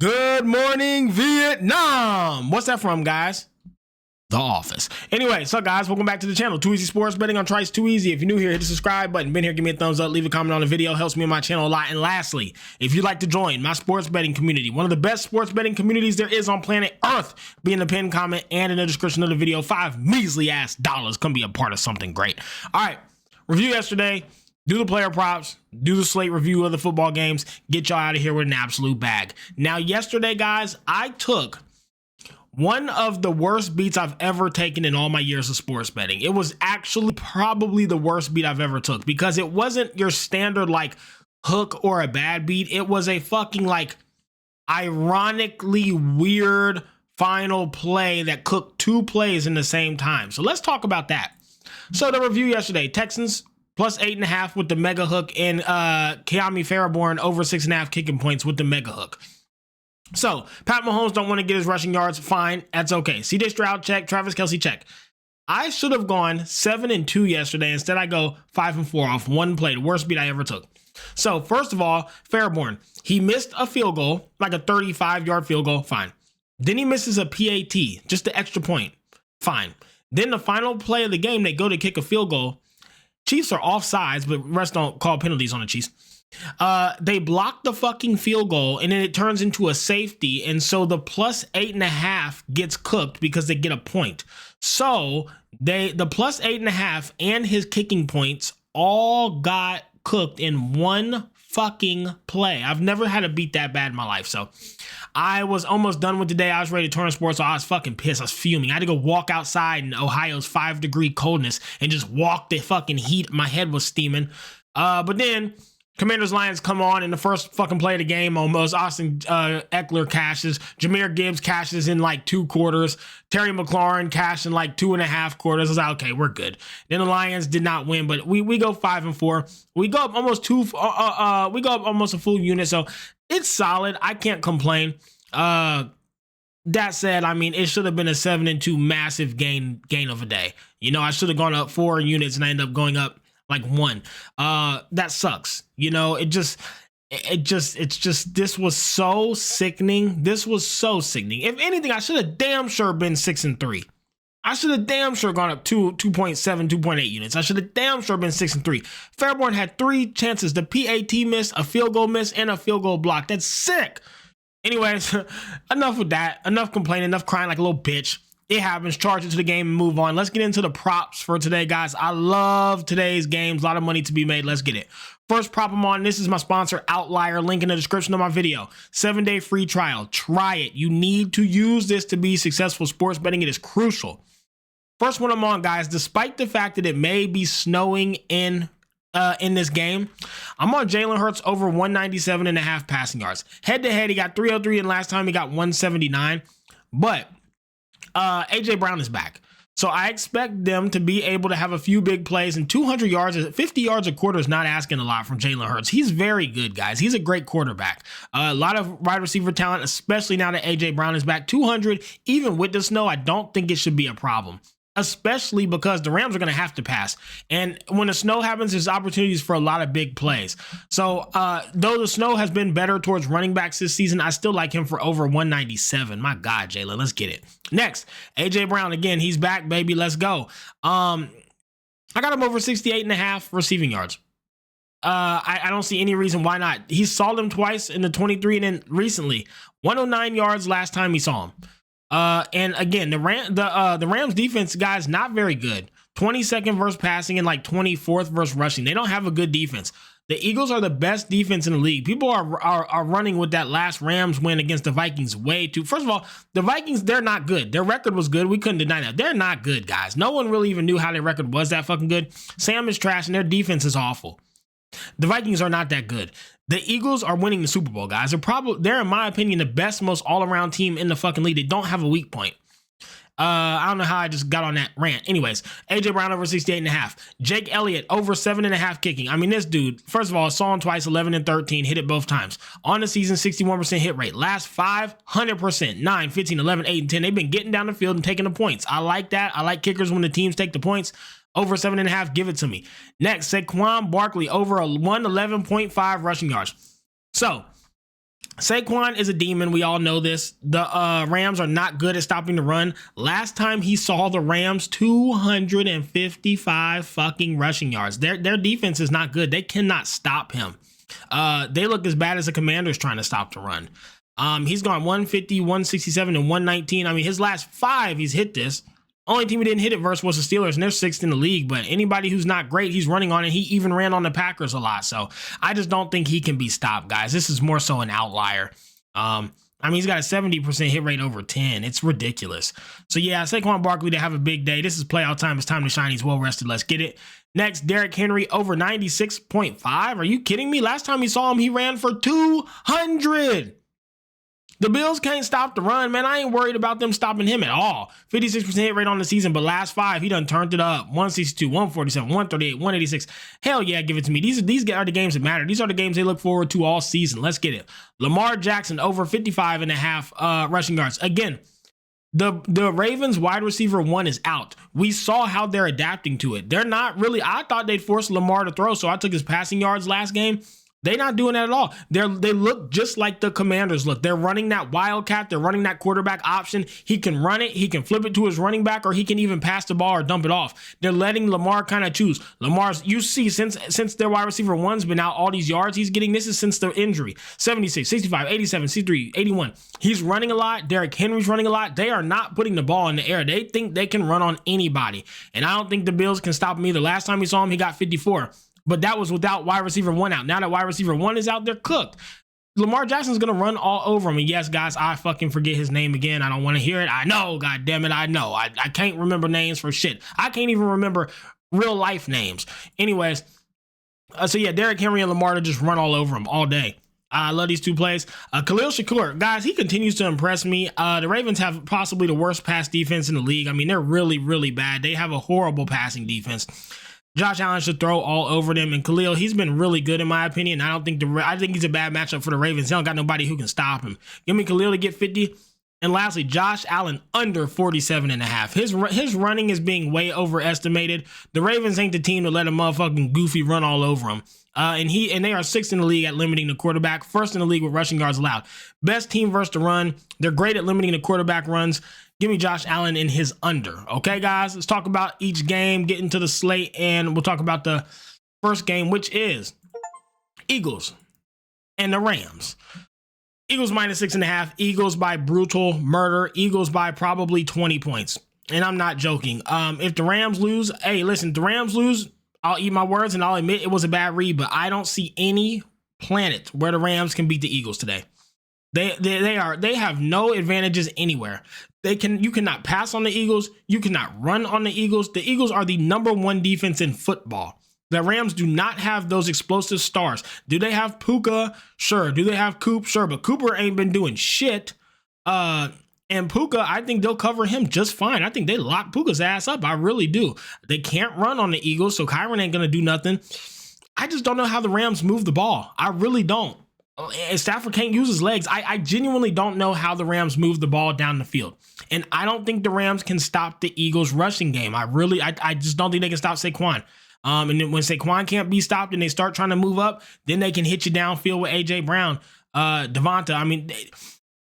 Good morning, Vietnam. What's that from, guys? The Office. Anyway, so guys, welcome back to the channel. Too Easy Sports Betting on Trice Too Easy. If you're new here, hit the subscribe button. Been here, give me a thumbs up, leave a comment on the video. Helps me and my channel a lot. And lastly, if you'd like to join my sports betting community, one of the best sports betting communities there is on planet Earth, be in the pinned comment and in the description of the video. $5 measly ass dollars. Come be a part of something great. All right, review yesterday. Do the player props, do the slate review of the football games, get y'all out of here with an absolute bag. Now, yesterday, guys, I took one of the worst beats I've ever taken in all my years of sports betting. It was actually probably the worst beat I've ever took because it wasn't your standard like hook or a bad beat. It was a fucking like ironically weird final play that cooked two plays in the same time. So let's talk about that. So the review yesterday, Texans plus 8.5 with the mega hook, and Keami Fairborn over 6.5 kicking points with the mega hook. So Pat Mahomes don't want to get his rushing yards. Fine, that's okay. CJ Stroud check, Travis Kelce check. I should have gone 7-2 yesterday. Instead, I go 5-4 off one play, the worst beat I ever took. So first of all, Fairborn, he missed a field goal, like a 35-yard field goal. Fine. Then he misses a PAT, just the extra point. Fine. Then the final play of the game, they go to kick a field goal. Chiefs are offsides, but refs don't call penalties on the Chiefs. They block the fucking field goal, and then it turns into a safety, and so the plus 8.5 gets cooked because they get a point. So the plus 8.5 and his kicking points all got cooked in one fucking play. I've never had a beat that bad in my life. So I was almost done with the day. I was ready to turn sports. So I was fucking pissed. I was fuming. I had to go walk outside in Ohio's 5-degree coldness and just walk the fucking heat. My head was steaming. But then Commanders Lions come on in the first fucking play of the game. Almost Austin Eckler cashes. Jahmyr Gibbs cashes in like 2 quarters. Terry McLaurin cashed in like 2.5 quarters. I was like, okay, we're good. Then the Lions did not win, but we go 5-4. We go up almost we go up almost a full unit. So it's solid. I can't complain. That said, I mean, it should have been a 7-2 massive gain of a day. You know, I should have gone up 4 units and I ended up going up like 1. That sucks. You know, this was so sickening. This was so sickening. If anything, I should have damn sure been 6-3. I should have damn sure gone up 2.7, 2.8 units. I should have damn sure been 6-3. Fairborn had 3 chances. The PAT miss, a field goal miss, and a field goal block. That's sick. Anyways, enough with that. Enough complaining, enough crying like a little bitch. It happens. Charge it to the game and move on. Let's get into the props for today, guys. I love today's games. A lot of money to be made. Let's get it. First prop I'm on. This is my sponsor, Outlier. Link in the description of my video. 7-day free trial. Try it. You need to use this to be successful sports betting. It is crucial. First one I'm on, guys. Despite the fact that it may be snowing in this game, I'm on Jalen Hurts over 197.5 passing yards. Head to head, he got 303, and last time he got 179. But AJ Brown is back. So I expect them to be able to have a few big plays, and 200 yards, 50 yards a quarter is not asking a lot from Jalen Hurts. He's very good, guys. He's a great quarterback. A lot of wide receiver talent, especially now that AJ Brown is back. 200, even with the snow, I don't think it should be a problem, especially because the Rams are going to have to pass. And when the snow happens, there's opportunities for a lot of big plays. So though the snow has been better towards running backs this season, I still like him for over 197. My God, Jalen, let's get it. Next, AJ Brown. Again, he's back, baby. Let's go. I got him over 68.5 receiving yards. I don't see any reason why not. He saw them twice in the 23 and then recently 109 yards last time he saw him. And again, the Rams defense, guys, not very good. 22nd versus passing and like 24th versus rushing. They don't have a good defense. The Eagles are the best defense in the league. People are running with that last Rams win against the Vikings way too. First of all, the Vikings, they're not good. Their record was good. We couldn't deny that. They're not good, guys. No one really even knew how their record was that fucking good. Sam is trash and their defense is awful. The Vikings are not that good. The Eagles are winning the Super Bowl, guys. They're, in my opinion, the best, most all-around team in the fucking league. They don't have a weak point. I don't know how I just got on that rant. Anyways, AJ Brown over 68.5. Jake Elliott over 7.5 kicking. I mean, this dude, first of all, saw him twice, 11 and 13, hit it both times. On the season, 61% hit rate. Last 5, 100%, 9, 15, 11, 8, and 10. They've been getting down the field and taking the points. I like that. I like kickers when the teams take the points. Over 7.5, give it to me. Next, Saquon Barkley over a 111.5 rushing yards. So, Saquon is a demon. We all know this. The Rams are not good at stopping the run. Last time he saw the Rams, 255 fucking rushing yards. Their defense is not good. They cannot stop him. They look as bad as the Commanders trying to stop the run. He's gone 150, 167, and 119. I mean, his last 5, he's hit this. Only team he didn't hit it versus was the Steelers, and they're 6th in the league. But anybody who's not great, he's running on it. He even ran on the Packers a lot. So I just don't think he can be stopped, guys. This is more so an outlier. I mean, he's got a 70% hit rate over 10. It's ridiculous. So yeah, Saquon Barkley to have a big day. This is playoff time. It's time to shine. He's well rested. Let's get it. Next, Derrick Henry over 96.5. Are you kidding me? Last time we saw him, he ran for 200. The Bills can't stop the run, man. I ain't worried about them stopping him at all. 56% hit rate on the season, but last 5, he done turned it up. 162, 147, 138, 186. Hell yeah, give it to me. These are the games that matter. These are the games they look forward to all season. Let's get it. Lamar Jackson over 55.5 rushing yards. Again, the Ravens wide receiver 1 is out. We saw how they're adapting to it. They're not really, I thought they'd force Lamar to throw, so I took his passing yards last game. They're not doing that at all. They look just like the Commanders look. They're running that wildcat. They're running that quarterback option. He can run it. He can flip it to his running back, or he can even pass the ball or dump it off. They're letting Lamar kind of choose. Lamar's, you see, since their wide receiver 1's been out, all these yards he's getting, this is since the injury. 76, 65, 87, 63, 81. He's running a lot. Derrick Henry's running a lot. They are not putting the ball in the air. They think they can run on anybody. And I don't think the Bills can stop him either. Last time we saw him, he got 54. But that was without wide receiver 1 out. Now that wide receiver 1 is out, they're cooked. Lamar Jackson's going to run all over him. And yes, guys, I fucking forget his name again. I don't want to hear it. I know, God damn it, I know. I can't remember names for shit. I can't even remember real life names. Anyways, so yeah, Derrick Henry and Lamar to just run all over him all day. I love these two plays. Khalil Shakur, guys, he continues to impress me. The Ravens have possibly the worst pass defense in the league. I mean, they're really, really bad. They have a horrible passing defense. Josh Allen should throw all over them, and Khalil, he's been really good in my opinion. I think he's a bad matchup for the Ravens. They don't got nobody who can stop him. Give me Khalil to get 50. And lastly, Josh Allen under 47.5. His running is being way overestimated. The Ravens ain't the team to let a motherfucking goofy run all over him. And they are 6th in the league at limiting the quarterback, 1st in the league with rushing yards allowed. Best team versus the run. They're great at limiting the quarterback runs. Give me Josh Allen in his under. Okay, guys, let's talk about each game, get into the slate, and we'll talk about the first game, which is Eagles and the Rams. Eagles minus 6.5. Eagles by brutal murder. Eagles by probably 20 points. And I'm not joking. If the Rams lose, hey, listen, the Rams lose, I'll eat my words and I'll admit it was a bad read, but I don't see any planet where the Rams can beat the Eagles today. They have no advantages anywhere. You cannot pass on the Eagles. You cannot run on the Eagles. The Eagles are the number 1 defense in football. The Rams do not have those explosive stars. Do they have Puka? Sure. Do they have Coop? Sure. But Cooper ain't been doing shit. And Puka, I think they'll cover him just fine. I think they lock Puka's ass up. I really do. They can't run on the Eagles, so Kyron ain't going to do nothing. I just don't know how the Rams move the ball. I really don't. And Stafford can't use his legs. I genuinely don't know how the Rams move the ball down the field. And I don't think the Rams can stop the Eagles rushing game. I just don't think they can stop Saquon. And then when Saquon can't be stopped and they start trying to move up, then they can hit you downfield with A.J. Brown, Devonta. I mean,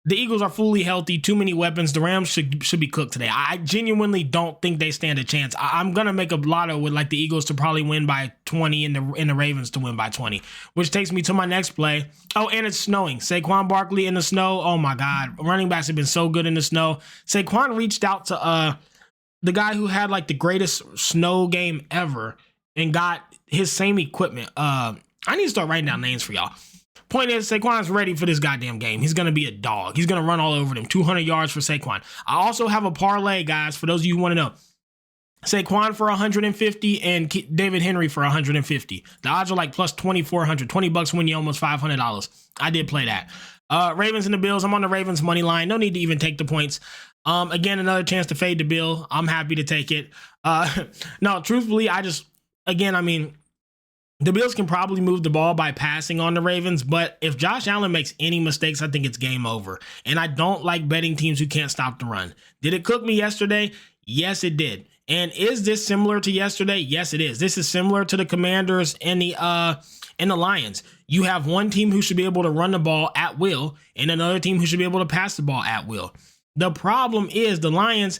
the Eagles are fully healthy, too many weapons. The Rams should be cooked today. I genuinely don't think they stand a chance. I'm going to make a lotto with like the Eagles to probably win by 20 and the Ravens to win by 20, which takes me to my next play. Oh, and it's snowing. Saquon Barkley in the snow. Oh my God. Running backs have been so good in the snow. Saquon reached out to the guy who had like the greatest snow game ever and got his same equipment. I need to start writing down names for y'all. Point is, Saquon's ready for this goddamn game. He's going to be a dog. He's going to run all over them. 200 yards for Saquon. I also have a parlay, guys, for those of you who want to know. Saquon for 150 and David Henry for 150. The odds are like plus 2,400. $20 win you almost $500. I did play that. Ravens and the Bills. I'm on the Ravens money line. No need to even take the points. Again, another chance to fade the bill. I'm happy to take it. No, truthfully, the Bills can probably move the ball by passing on the Ravens, but if Josh Allen makes any mistakes, I think it's game over. And I don't like betting teams who can't stop the run. Did it cook me yesterday? Yes, it did. And is this similar to yesterday? Yes, it is. This is similar to the Commanders and the Lions. You have one team who should be able to run the ball at will and another team who should be able to pass the ball at will. The problem is the Lions,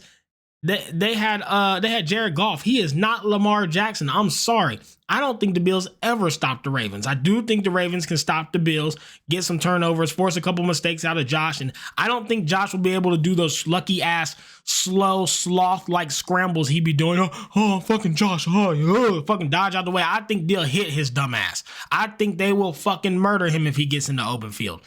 they had Jared Goff. He is not Lamar Jackson. I'm sorry. I don't think the Bills ever stop the Ravens. I do think the Ravens can stop the Bills, get some turnovers, force a couple mistakes out of Josh. And I don't think Josh will be able to do those lucky ass, slow, sloth-like scrambles he be doing. Oh, fucking Josh. Fucking dodge out the way. I think they'll hit his dumb ass. I think they will fucking murder him if he gets in the open field.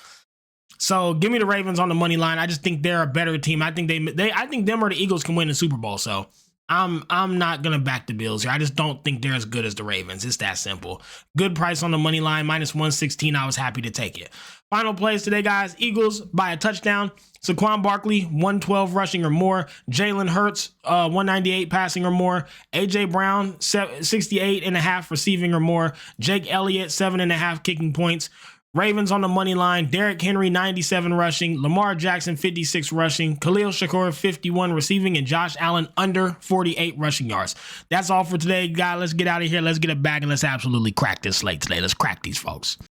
So give me the Ravens on the money line. I just think they're a better team. I think I think them or the Eagles can win the Super Bowl. So I'm not gonna back the Bills here. I just don't think they're as good as the Ravens. It's that simple. Good price on the money line, -116. I was happy to take it. Final plays today, guys. Eagles by a touchdown. Saquon Barkley, 112 rushing or more. Jalen Hurts, 198 passing or more. AJ Brown, 68.5 receiving or more. Jake Elliott, 7.5 kicking points. Ravens on the money line. Derrick Henry, 97 rushing. Lamar Jackson, 56 rushing. Khalil Shakur, 51 receiving. And Josh Allen, under 48 rushing yards. That's all for today, guys. Let's get out of here. Let's get it back and let's absolutely crack this slate today. Let's crack these folks.